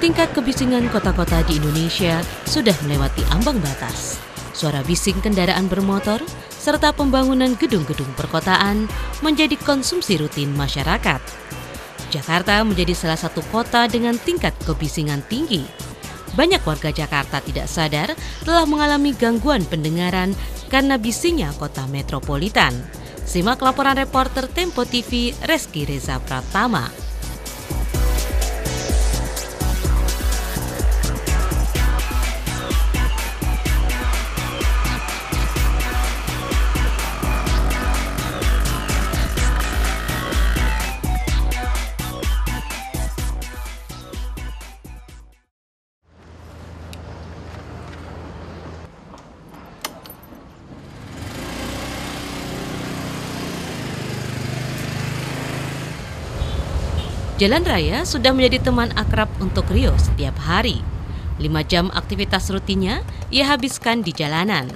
Tingkat kebisingan kota-kota di Indonesia sudah melewati ambang batas. Suara bising kendaraan bermotor serta pembangunan gedung-gedung perkotaan menjadi konsumsi rutin masyarakat. Jakarta menjadi salah satu kota dengan tingkat kebisingan tinggi. Banyak warga Jakarta tidak sadar telah mengalami gangguan pendengaran karena bisingnya kota metropolitan. Simak laporan reporter Tempo TV Reski Reza Pratama. Jalan raya sudah menjadi teman akrab untuk Rio setiap hari. 5 jam aktivitas rutinnya ia habiskan di jalanan.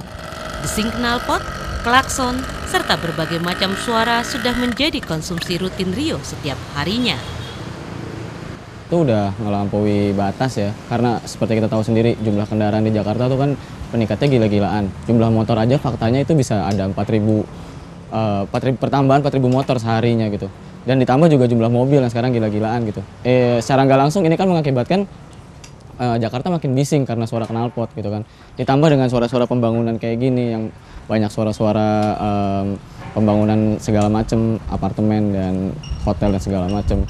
Desing knalpot, klakson, serta berbagai macam suara sudah menjadi konsumsi rutin Rio setiap harinya. Itu udah melampaui batas ya, karena seperti kita tahu sendiri jumlah kendaraan di Jakarta tuh kan peningkatnya gila-gilaan. Jumlah motor aja faktanya itu bisa ada 4.000 pertambahan 4.000 motor seharinya gitu. Dan ditambah juga jumlah mobil yang sekarang gila-gilaan gitu. Secara nggak langsung ini kan mengakibatkan Jakarta makin bising karena suara knalpot gitu kan. Ditambah dengan suara-suara pembangunan kayak gini yang banyak suara-suara pembangunan segala macam, apartemen dan hotel dan segala macam.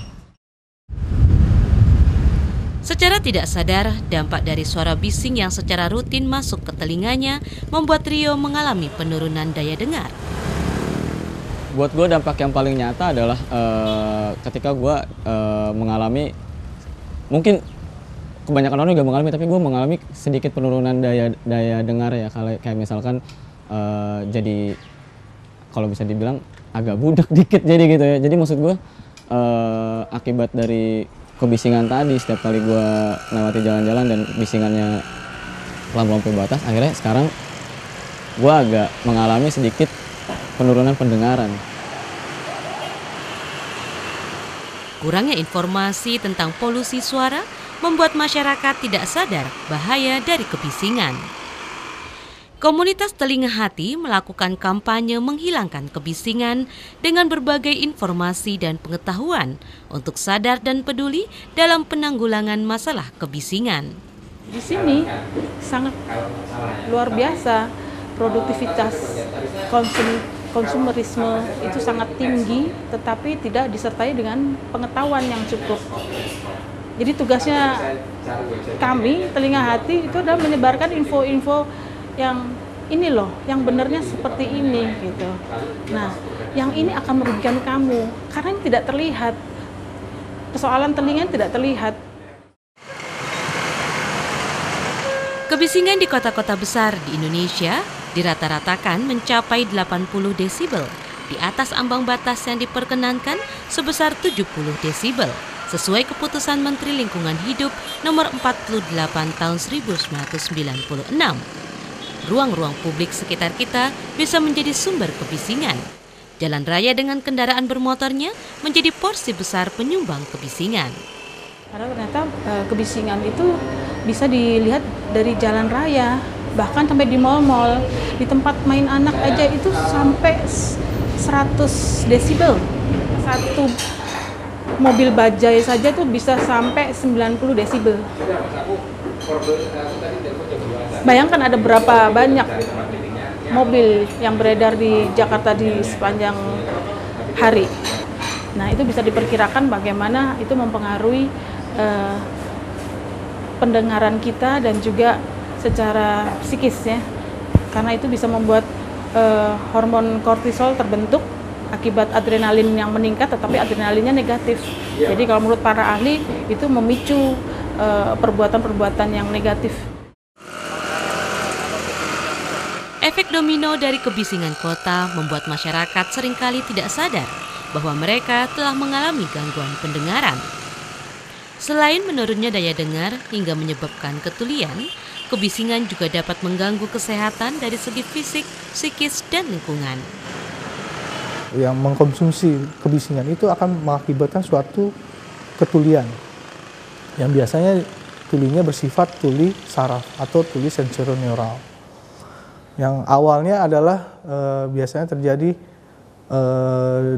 Secara tidak sadar, dampak dari suara bising yang secara rutin masuk ke telinganya membuat Rio mengalami penurunan daya dengar. Buat gue dampak yang paling nyata adalah ketika gue mengalami, mungkin kebanyakan orang juga mengalami, tapi gue mengalami sedikit penurunan daya dengar ya. Kayak misalkan jadi kalau bisa dibilang agak budak dikit jadi gitu ya. Jadi maksud gue akibat dari kebisingan tadi, setiap kali gue lewati jalan-jalan dan bisingannya melampaui batas, akhirnya sekarang gue agak mengalami sedikit penurunan pendengaran. Kurangnya informasi tentang polusi suara membuat masyarakat tidak sadar bahaya dari kebisingan. Komunitas Telinga Hati melakukan kampanye menghilangkan kebisingan dengan berbagai informasi dan pengetahuan untuk sadar dan peduli dalam penanggulangan masalah kebisingan. Di sini sangat luar biasa, produktivitas konsumerisme itu sangat tinggi, tetapi tidak disertai dengan pengetahuan yang cukup. Jadi tugasnya kami, Telinga Hati, itu adalah menyebarkan info-info yang ini loh, yang benarnya seperti ini gitu. Nah, yang ini akan merugikan kamu, karena ini tidak terlihat. Persoalan telinga tidak terlihat. Kebisingan di kota-kota besar di Indonesia dirata-ratakan mencapai 80 desibel, di atas ambang batas yang diperkenankan sebesar 70 desibel, sesuai keputusan Menteri Lingkungan Hidup nomor 48 tahun 1996. Ruang-ruang publik sekitar kita bisa menjadi sumber kebisingan. Jalan raya dengan kendaraan bermotornya menjadi porsi besar penyumbang kebisingan. Karena ternyata kebisingan itu bisa dilihat dari jalan raya, bahkan sampai di mal-mal, di tempat main anak aja itu sampai 100 desibel. Satu mobil bajai saja tuh bisa sampai 90 desibel. Bayangkan ada berapa banyak mobil yang beredar di Jakarta di sepanjang hari. Nah, itu bisa diperkirakan bagaimana itu mempengaruhi pendengaran kita dan juga secara psikis ya. Karena itu bisa membuat hormon kortisol terbentuk akibat adrenalin yang meningkat, tetapi adrenalinnya negatif. Jadi kalau menurut para ahli itu memicu perbuatan-perbuatan yang negatif. Efek domino dari kebisingan kota membuat masyarakat seringkali tidak sadar bahwa mereka telah mengalami gangguan pendengaran. Selain menurunnya daya dengar hingga menyebabkan ketulian, kebisingan juga dapat mengganggu kesehatan dari segi fisik, psikis, dan lingkungan. Yang mengkonsumsi kebisingan itu akan mengakibatkan suatu ketulian yang biasanya tulinya bersifat tuli saraf atau tuli sensorineural. Yang awalnya adalah biasanya terjadi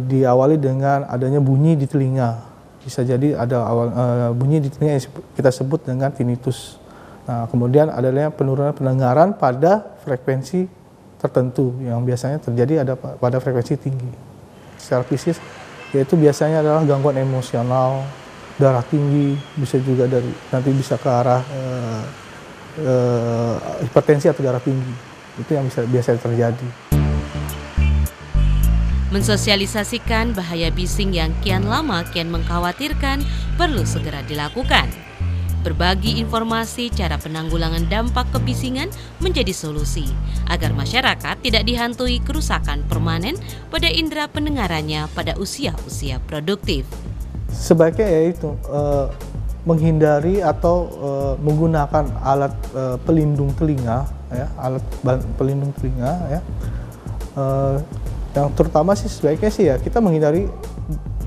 diawali dengan adanya bunyi di telinga. Bisa jadi ada bunyi di telinga yang kita sebut dengan tinnitus. Nah, kemudian adanya penurunan pendengaran pada frekuensi tertentu yang biasanya terjadi pada frekuensi tinggi. Secara fisik yaitu biasanya adalah gangguan emosional, darah tinggi, bisa juga nanti bisa ke arah hipertensi atau darah tinggi. Itu yang biasanya terjadi. Mensosialisasikan bahaya bising yang kian lama kian mengkhawatirkan perlu segera dilakukan. Berbagi informasi cara penanggulangan dampak kebisingan menjadi solusi agar masyarakat tidak dihantui kerusakan permanen pada indera pendengarannya pada usia-usia produktif. Sebaiknya yaitu menghindari atau menggunakan alat pelindung telinga, ya, alat pelindung telinga, ya. Yang terutama sih sebaiknya sih ya kita menghindari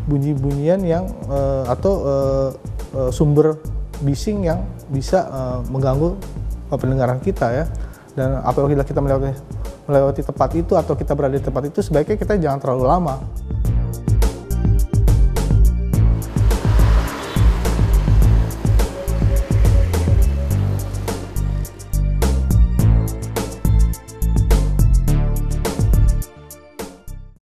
bunyi-bunyian yang atau sumber bising yang bisa mengganggu pendengaran kita, ya. Dan apabila kita melewati tempat itu atau kita berada di tempat itu, sebaiknya kita jangan terlalu lama.